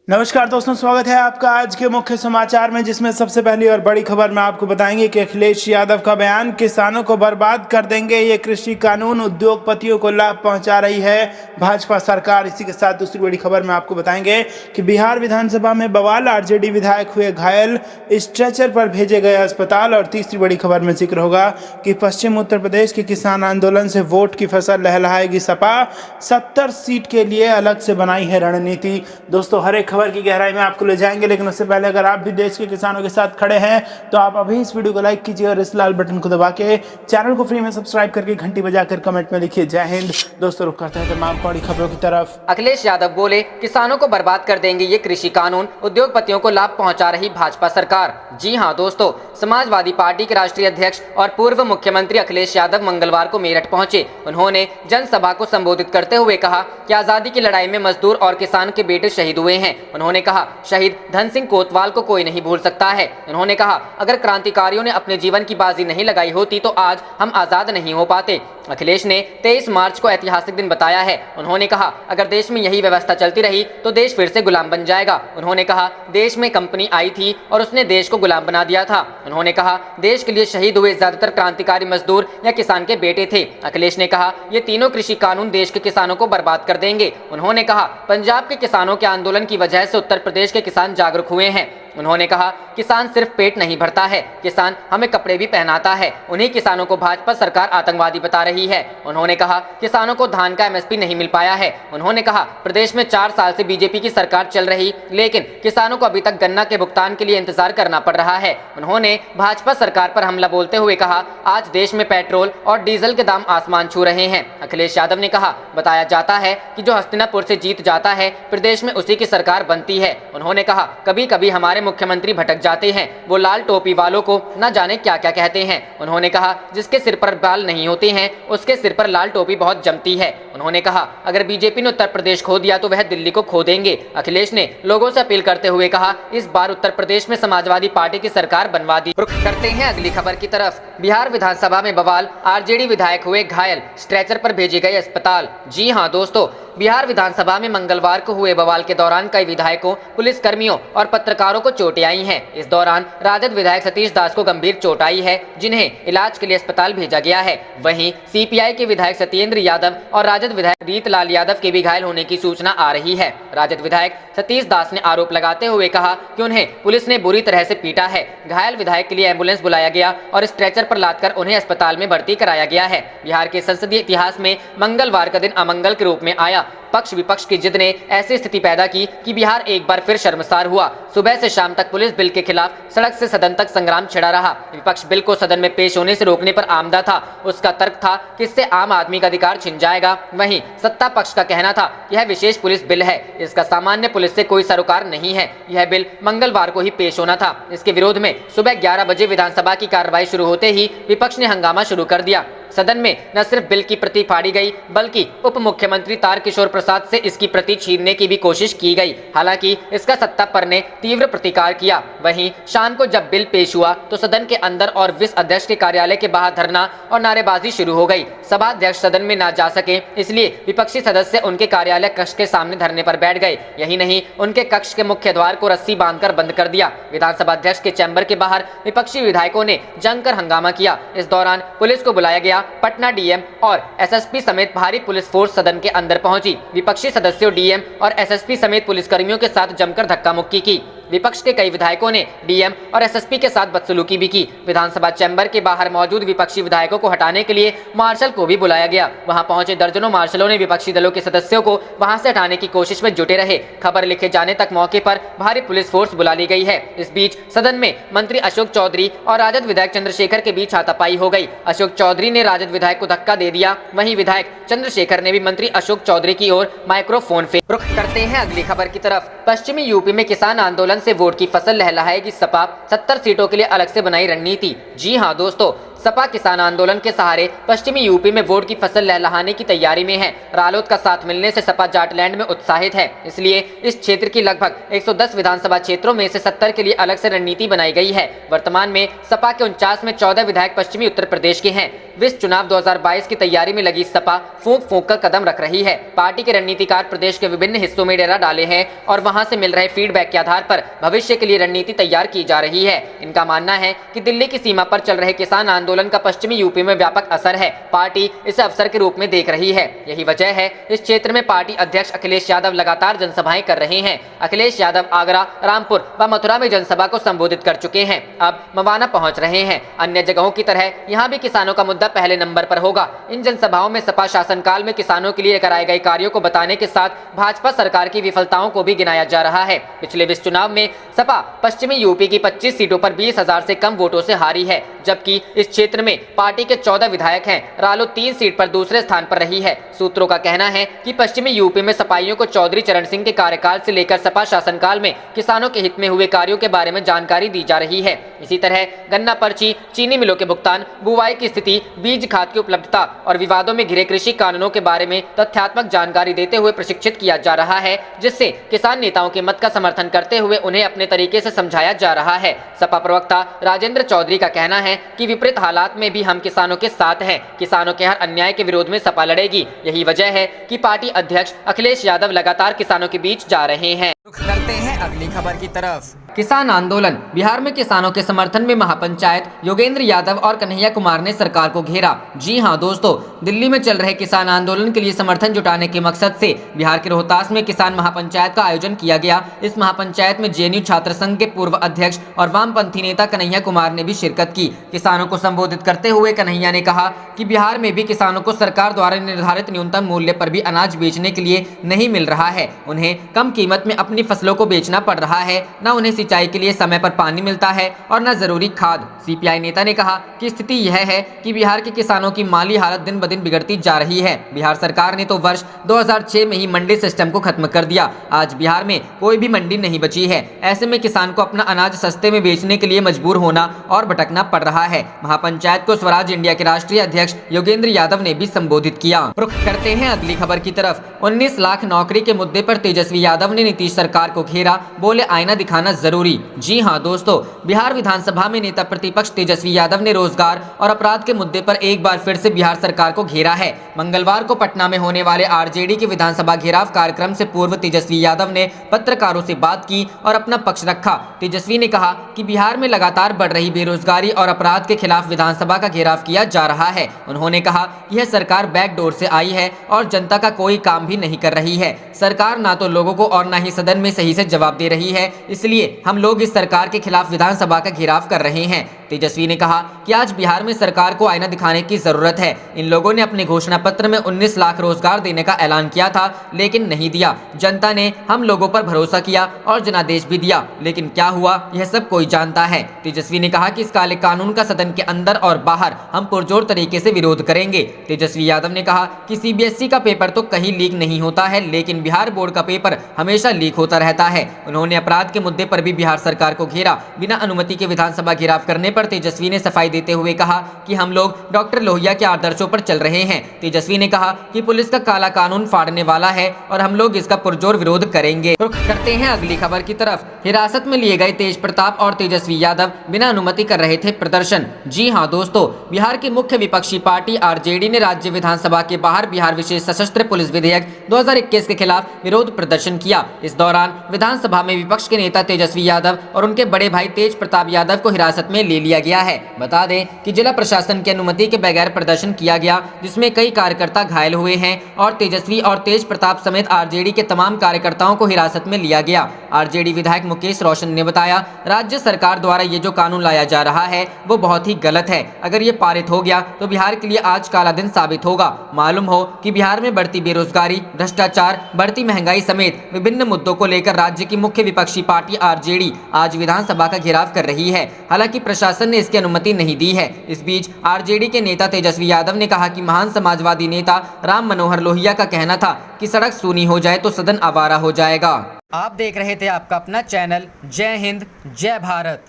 नमस्कार दोस्तों, स्वागत है आपका आज के मुख्य समाचार में, जिसमें सबसे पहली और बड़ी खबर में आपको बताएंगे कि अखिलेश यादव का बयान किसानों को बर्बाद कर देंगे ये कृषि कानून, उद्योगपतियों को लाभ पहुंचा रही है भाजपा सरकार। इसी के साथ दूसरी बड़ी खबर में आपको बताएंगे कि बिहार विधानसभा में बवाल, आरजेडी विधायक हुए घायल, स्ट्रेचर पर भेजे गए अस्पताल। और तीसरी बड़ी खबर में जिक्र होगा कि पश्चिम उत्तर प्रदेश के किसान आंदोलन से वोट की फसल लहलहाएगी सपा, 70 सीट के लिए अलग से बनाई है रणनीति। दोस्तों, हर एक खबर की गहराई में आपको ले जाएंगे, लेकिन उससे पहले अगर आप भी देश के किसानों के साथ खड़े हैं तो आप अभी इस वीडियो को लाइक कीजिए और इस लाल बटन को दबा के चैनल को फ्री में सब्सक्राइब करके घंटी बजाकर कमेंट में लिखिए जय हिंद। दोस्तों, रुक करते हैं तमाम बड़ी खबरों की तरफ। अखिलेश यादव बोले, किसानों को बर्बाद कर देंगे ये कृषि कानून, उद्योगपतियों को लाभ पहुंचा रही भाजपा सरकार। जी हां दोस्तों, समाजवादी पार्टी के राष्ट्रीय अध्यक्ष और पूर्व मुख्यमंत्री अखिलेश यादव मंगलवार को मेरठ पहुंचे। उन्होंने जनसभा को संबोधित करते हुए कहा कि आजादी की लड़ाई में मजदूर और किसान के बेटे शहीद हुए हैं। उन्होंने कहा, शहीद धन सिंह कोतवाल को कोई नहीं भूल सकता है। उन्होंने कहा, अगर क्रांतिकारियों ने अपने जीवन की बाजी नहीं लगाई होती तो आज हम आजाद नहीं हो पाते। अखिलेश ने 23 मार्च को ऐतिहासिक दिन बताया है। उन्होंने कहा, अगर देश में यही व्यवस्था चलती रही तो देश फिर से गुलाम बन जाएगा। उन्होंने कहा, देश में कंपनी आई थी और उसने देश को गुलाम बना दिया था। उन्होंने कहा, देश के लिए शहीद हुए ज्यादातर क्रांतिकारी मजदूर या किसान के बेटे थे। अखिलेश ने कहा, ये तीनों कृषि कानून देश के किसानों को बर्बाद कर देंगे। उन्होंने कहा, पंजाब के किसानों के आंदोलन की वजह से उत्तर प्रदेश के किसान जागरूक हुए हैं। उन्होंने कहा, किसान सिर्फ पेट नहीं भरता है, किसान हमें कपड़े भी पहनाता है। उन्हीं किसानों को भाजपा सरकार आतंकवादी बता रही है। उन्होंने कहा, किसानों को धान का एमएसपी नहीं मिल पाया है। उन्होंने कहा, प्रदेश में 4 साल से बीजेपी की सरकार चल रही, लेकिन किसानों को अभी तक गन्ना के भुगतान के लिए इंतजार करना पड़ रहा है। उन्होंने भाजपा सरकार पर हमला बोलते हुए कहा, आज देश में पेट्रोल और डीजल के दाम आसमान छू रहे हैं। अखिलेश यादव ने कहा, बताया जाता है कि जो हस्तिनापुर से जीत जाता है प्रदेश में उसी की सरकार बनती है। उन्होंने कहा, कभी कभी हमारे मुख्यमंत्री भटक जाते हैं, वो लाल टोपी वालों को न जाने क्या क्या कहते हैं। उन्होंने कहा, जिसके सिर पर बाल नहीं होते हैं उसके सिर पर लाल टोपी बहुत जमती है। उन्होंने कहा, अगर बीजेपी ने उत्तर प्रदेश खो दिया तो वह दिल्ली को खो देंगे। अखिलेश ने लोगों से अपील करते हुए कहा, इस बार उत्तर प्रदेश में समाजवादी पार्टी की सरकार बनवा दी। रुख करते हैं अगली खबर की तरफ। बिहार विधानसभा में बवाल, आरजेडी विधायक हुए घायल, स्ट्रेचर पर भेजे गए अस्पताल। जी हां दोस्तों, बिहार विधानसभा में मंगलवार को हुए बवाल के दौरान कई विधायकों, पुलिसकर्मियों और पत्रकारों को चोटें आई हैं। इस दौरान राजद विधायक सतीश दास को गंभीर चोट आई है, जिन्हें इलाज के लिए अस्पताल भेजा गया है। वहीं सीपीआई के विधायक सत्येंद्र यादव और राजद विधायक रीतलाल यादव के भी घायल होने की सूचना आ रही है। राजद विधायक सतीश दास ने आरोप लगाते हुए कहा कि उन्हें पुलिस ने बुरी तरह से पीटा है। घायल विधायक के लिए एम्बुलेंस बुलाया गया और स्ट्रेचर पर लादकर उन्हें अस्पताल में भर्ती कराया गया है। बिहार के संसदीय इतिहास में मंगलवार का दिन अमंगल के रूप में आया। पक्ष विपक्ष की जिद ने ऐसी स्थिति पैदा की कि बिहार एक बार फिर शर्मसार हुआ। सुबह से शाम तक पुलिस बिल के खिलाफ सड़क से सदन तक संग्राम छिड़ा रहा। विपक्ष बिल को सदन में पेश होने से रोकने पर आमदा था। उसका तर्क था कि इससे आम आदमी का अधिकार छिन जाएगा। वहीं सत्ता पक्ष का कहना था यह विशेष पुलिस बिल है, इसका सामान्य पुलिस से कोई सरोकार नहीं है। यह बिल मंगलवार को ही पेश होना था। इसके विरोध में सुबह 11 बजे विधानसभा की कार्रवाई शुरू होते ही विपक्ष ने हंगामा शुरू कर दिया। सदन में न सिर्फ बिल की प्रति फाड़ी गई, बल्कि उप मुख्यमंत्री तारकिशोर प्रसाद से इसकी प्रति छीनने की भी कोशिश की गई। हालांकि इसका सत्ता पर ने तीव्र प्रतिकार किया। वहीं शाम को जब बिल पेश हुआ तो सदन के अंदर और विस अध्यक्ष के कार्यालय के बाहर धरना और नारेबाजी शुरू हो गई। सभा अध्यक्ष सदन में न जा सके, इसलिए विपक्षी सदस्य उनके कार्यालय कक्ष के सामने धरने पर बैठ गए। यही नहीं, उनके कक्ष के मुख्य द्वार को रस्सी बांधकर बंद कर दिया। विधानसभा अध्यक्ष के चैम्बर के बाहर विपक्षी विधायकों ने जमकर हंगामा किया। इस दौरान पुलिस को बुलाया गया। पटना डीएम और एसएसपी समेत भारी पुलिस फोर्स सदन के अंदर पहुंची। विपक्षी सदस्यों, डीएम और एसएसपी समेत पुलिसकर्मियों के साथ जमकर धक्का मुक्की की। विपक्ष के कई विधायकों ने डीएम और एसएसपी के साथ बदसलूकी भी की। विधानसभा चैम्बर के बाहर मौजूद विपक्षी विधायकों को हटाने के लिए मार्शल को भी बुलाया गया। वहां पहुंचे दर्जनों मार्शलों ने विपक्षी दलों के सदस्यों को वहां से हटाने की कोशिश में जुटे रहे। खबर लिखे जाने तक मौके पर भारी पुलिस फोर्स बुला ली गई है। इस बीच सदन में मंत्री अशोक चौधरी और राजद विधायक चंद्रशेखर के बीच हाथापाई हो गई। अशोक चौधरी ने राजद विधायक को धक्का दे दिया। वहीं विधायक चंद्रशेखर ने भी मंत्री अशोक चौधरी की ओर माइक्रोफोन फेंक। रुख करते हैं अगली खबर की तरफ। पश्चिमी यूपी में किसान आंदोलन से वोट की फसल लहलहाएगी सपा, 70 सीटों के लिए अलग से बनाई रणनीति। जी हां दोस्तों, सपा किसान आंदोलन के सहारे पश्चिमी यूपी में वोट की फसल लहलहाने की तैयारी में है। रालोद का साथ मिलने से सपा जाटलैंड में उत्साहित है, इसलिए इस क्षेत्र की लगभग 110 विधानसभा क्षेत्रों में से 70 के लिए अलग से रणनीति बनाई गई है। वर्तमान में सपा के 49 में 14 विधायक पश्चिमी उत्तर प्रदेश के हैं। विस चुनाव 2022 की तैयारी में लगी सपा फूंक कर कदम रख रही है। पार्टी के रणनीतिकार प्रदेश के विभिन्न हिस्सों में डेरा डाले हैं और वहां से मिल रहे फीडबैक के आधार पर भविष्य के लिए रणनीति तैयार की जा रही है। इनका मानना है कि दिल्ली की सीमा पर चल रहे किसान आंदोलन का पश्चिमी यूपी में व्यापक असर है। पार्टी इसे अवसर के रूप में देख रही है। यही वजह है इस क्षेत्र में पार्टी अध्यक्ष अखिलेश यादव लगातार जनसभाएं कर रहे हैं। अखिलेश यादव आगरा, रामपुर व मथुरा में जनसभा को संबोधित कर चुके हैं। अब मवाना पहुंच रहे हैं। अन्य जगहों की तरह यहां भी किसानों का मुद्दा पहले नंबर पर होगा। इन जनसभाओं में सपा शासनकाल में किसानों के लिए कराए गए कार्यों को बताने के साथ भाजपा सरकार की विफलताओं को भी गिनाया जा रहा है। पिछले विस चुनाव में सपा पश्चिमी यूपी की 25 सीटों पर 20,000 से कम वोटों से हारी है, जबकि इस क्षेत्र में पार्टी के 14 विधायक हैं। रालो 3 सीट पर दूसरे स्थान पर रही है। सूत्रों का कहना है कि पश्चिमी यूपी में सपाइयों को चौधरी चरण सिंह के कार्यकाल से लेकर सपा शासनकाल में किसानों के हित में हुए कार्यों के बारे में जानकारी दी जा रही है। इसी तरह गन्ना पर्ची, चीनी मिलों के भुगतान, बुवाई की स्थिति, बीज खाद की उपलब्धता और विवादों में घिरे कृषि कानूनों के बारे में तथ्यात्मक जानकारी देते हुए प्रशिक्षित किया जा रहा है, जिससे किसान नेताओं के मत का समर्थन करते हुए उन्हें अपने तरीके से समझाया जा रहा है। सपा प्रवक्ता राजेंद्र चौधरी का कहना है कि विपरीत हालात में भी हम किसानों के साथ हैं। किसानों के हर अन्याय के विरोध में सपा लड़ेगी। यही वजह है कि पार्टी अध्यक्ष अखिलेश यादव लगातार किसानों के बीच जा रहे हैं। रुख करते हैं अगली खबर की तरफ। किसान आंदोलन। बिहार में किसानों के समर्थन में महापंचायत योगेंद्र यादव और कन्हैया कुमार ने सरकार को घेरा। जी हां दोस्तों, दिल्ली में चल रहे किसान आंदोलन के लिए समर्थन जुटाने के मकसद से बिहार के रोहतास में किसान महापंचायत का आयोजन किया गया। इस महापंचायत में जेएनयू छात्र संघ के पूर्व अध्यक्ष और वामपंथी नेता कन्हैया कुमार ने भी शिरकत की। किसानों को संबोधित करते हुए कन्हैया ने कहा कि बिहार में भी किसानों को सरकार द्वारा निर्धारित न्यूनतम मूल्य पर भी अनाज बेचने के लिए नहीं मिल रहा है। उन्हें कम कीमत में अपनी फसलों को बेचना पड़ रहा है, न उन्हें सिंचाई के लिए समय पर पानी मिलता है और न जरूरी खाद। सीपीआई नेता ने कहा कि स्थिति यह है कि बिहार के किसानों की माली हालत दिन ब दिन बिगड़ती जा रही है। बिहार सरकार ने तो वर्ष 2006 में ही मंडी सिस्टम को खत्म कर दिया। आज बिहार में कोई भी मंडी नहीं बची है। ऐसे में किसान को अपना अनाज सस्ते में बेचने के लिए मजबूर होना और भटकना पड़ रहा है। महापंचायत को स्वराज इंडिया के राष्ट्रीय अध्यक्ष योगेंद्र यादव ने भी संबोधित किया। रुख करते हैं अगली खबर की तरफ। 19 लाख नौकरी के मुद्दे पर तेजस्वी यादव ने नीतीश सरकार को घेरा, बोले आईना दिखाना जरूरी। जी हां दोस्तों, बिहार विधानसभा में नेता प्रतिपक्ष तेजस्वी यादव ने रोजगार और अपराध के मुद्दे पर एक बार फिर से बिहार सरकार को घेरा है। मंगलवार को पटना में होने वाले आरजेडी के विधानसभा घेराव कार्यक्रम से पूर्व तेजस्वी यादव ने पत्रकारों से बात की और अपना पक्ष रखा। तेजस्वी ने कहा कि बिहार में लगातार बढ़ रही बेरोजगारी और अपराध के खिलाफ विधानसभा का घेराव किया जा रहा है। उन्होंने कहा कि यह सरकार बैकडोर से आई है और जनता का कोई काम भी नहीं कर रही है। सरकार ना तो लोगों को और ना ही सदन में सही से जवाब दे रही है, इसलिए हम लोग इस सरकार के खिलाफ विधानसभा का घेराव कर रहे हैं। तेजस्वी ने कहा कि आज बिहार में सरकार को आईना दिखाने की जरूरत है। इन लोगों ने अपने घोषणा पत्र में 19 लाख रोजगार देने का ऐलान किया था, लेकिन नहीं दिया। जनता ने हम लोगों पर भरोसा किया और जनादेश भी दिया, लेकिन क्या हुआ यह सब कोई जानता है। तेजस्वी ने कहा कि इस काले कानून का सदन के अंदर और बाहर हम पुरजोर तरीके से विरोध करेंगे। तेजस्वी यादव ने कहा कि सीबीएसई का पेपर तो कहीं लीक नहीं होता है, लेकिन बिहार बोर्ड का पेपर हमेशा लीक होता रहता है। उन्होंने अपराध के मुद्दे पर भी बिहार सरकार को घेरा। बिना अनुमति के विधानसभा घेराव करने पर तेजस्वी ने सफाई देते हुए कहा कि हम लोग डॉक्टर लोहिया के आदर्शों पर चल रहे हैं। तेजस्वी ने कहा कि पुलिस का काला कानून फाड़ने वाला है और हम लोग इसका पुरजोर विरोध करेंगे। रुख करते हैं अगली खबर की तरफ। हिरासत में लिए गए तेज प्रताप और तेजस्वी यादव बिना अनुमति कर रहे थे प्रदर्शन। जी हां दोस्तों, बिहार की मुख्य विपक्षी पार्टी आरजेडी ने राज्य विधानसभा के बाहर बिहार विशेष सशस्त्र पुलिस विधेयक 2021 के खिलाफ विरोध प्रदर्शन किया। इस दौरान विधानसभा में विपक्ष के नेता तेजस्वी यादव और उनके बड़े भाई तेज प्रताप यादव को हिरासत में ले लिया गया है। बता दें कि जिला प्रशासन की अनुमति के बगैर प्रदर्शन किया गया, जिसमें कई कार्यकर्ता घायल हुए हैं और तेजस्वी और तेज प्रताप समेत आरजेडी के तमाम कार्यकर्ताओं को हिरासत में लिया गया। आरजेडी विधायक मुकेश रोशन ने बताया, राज्य सरकार द्वारा ये जो कानून लाया जा रहा है वो बहुत ही गलत है। अगर ये पारित हो गया तो बिहार के लिए आज काला दिन साबित होगा। मालूम हो कि बिहार में बढ़ती बेरोजगारी, भ्रष्टाचार, बढ़ती महंगाई समेत विभिन्न मुद्दों को लेकर राज्य की मुख्य विपक्षी पार्टी आरजेडी आज विधानसभा का घेराव कर रही है। हालांकि प्रशासन ने इसकी अनुमति नहीं दी है। इस बीच आरजेडी के नेता तेजस्वी यादव ने कहा कि महान समाजवादी नेता राम मनोहर लोहिया का कहना था कि सड़क सूनी हो जाए तो सदन आवारा हो जाएगा। आप देख रहे थे आपका अपना चैनल जय हिंद जय भारत।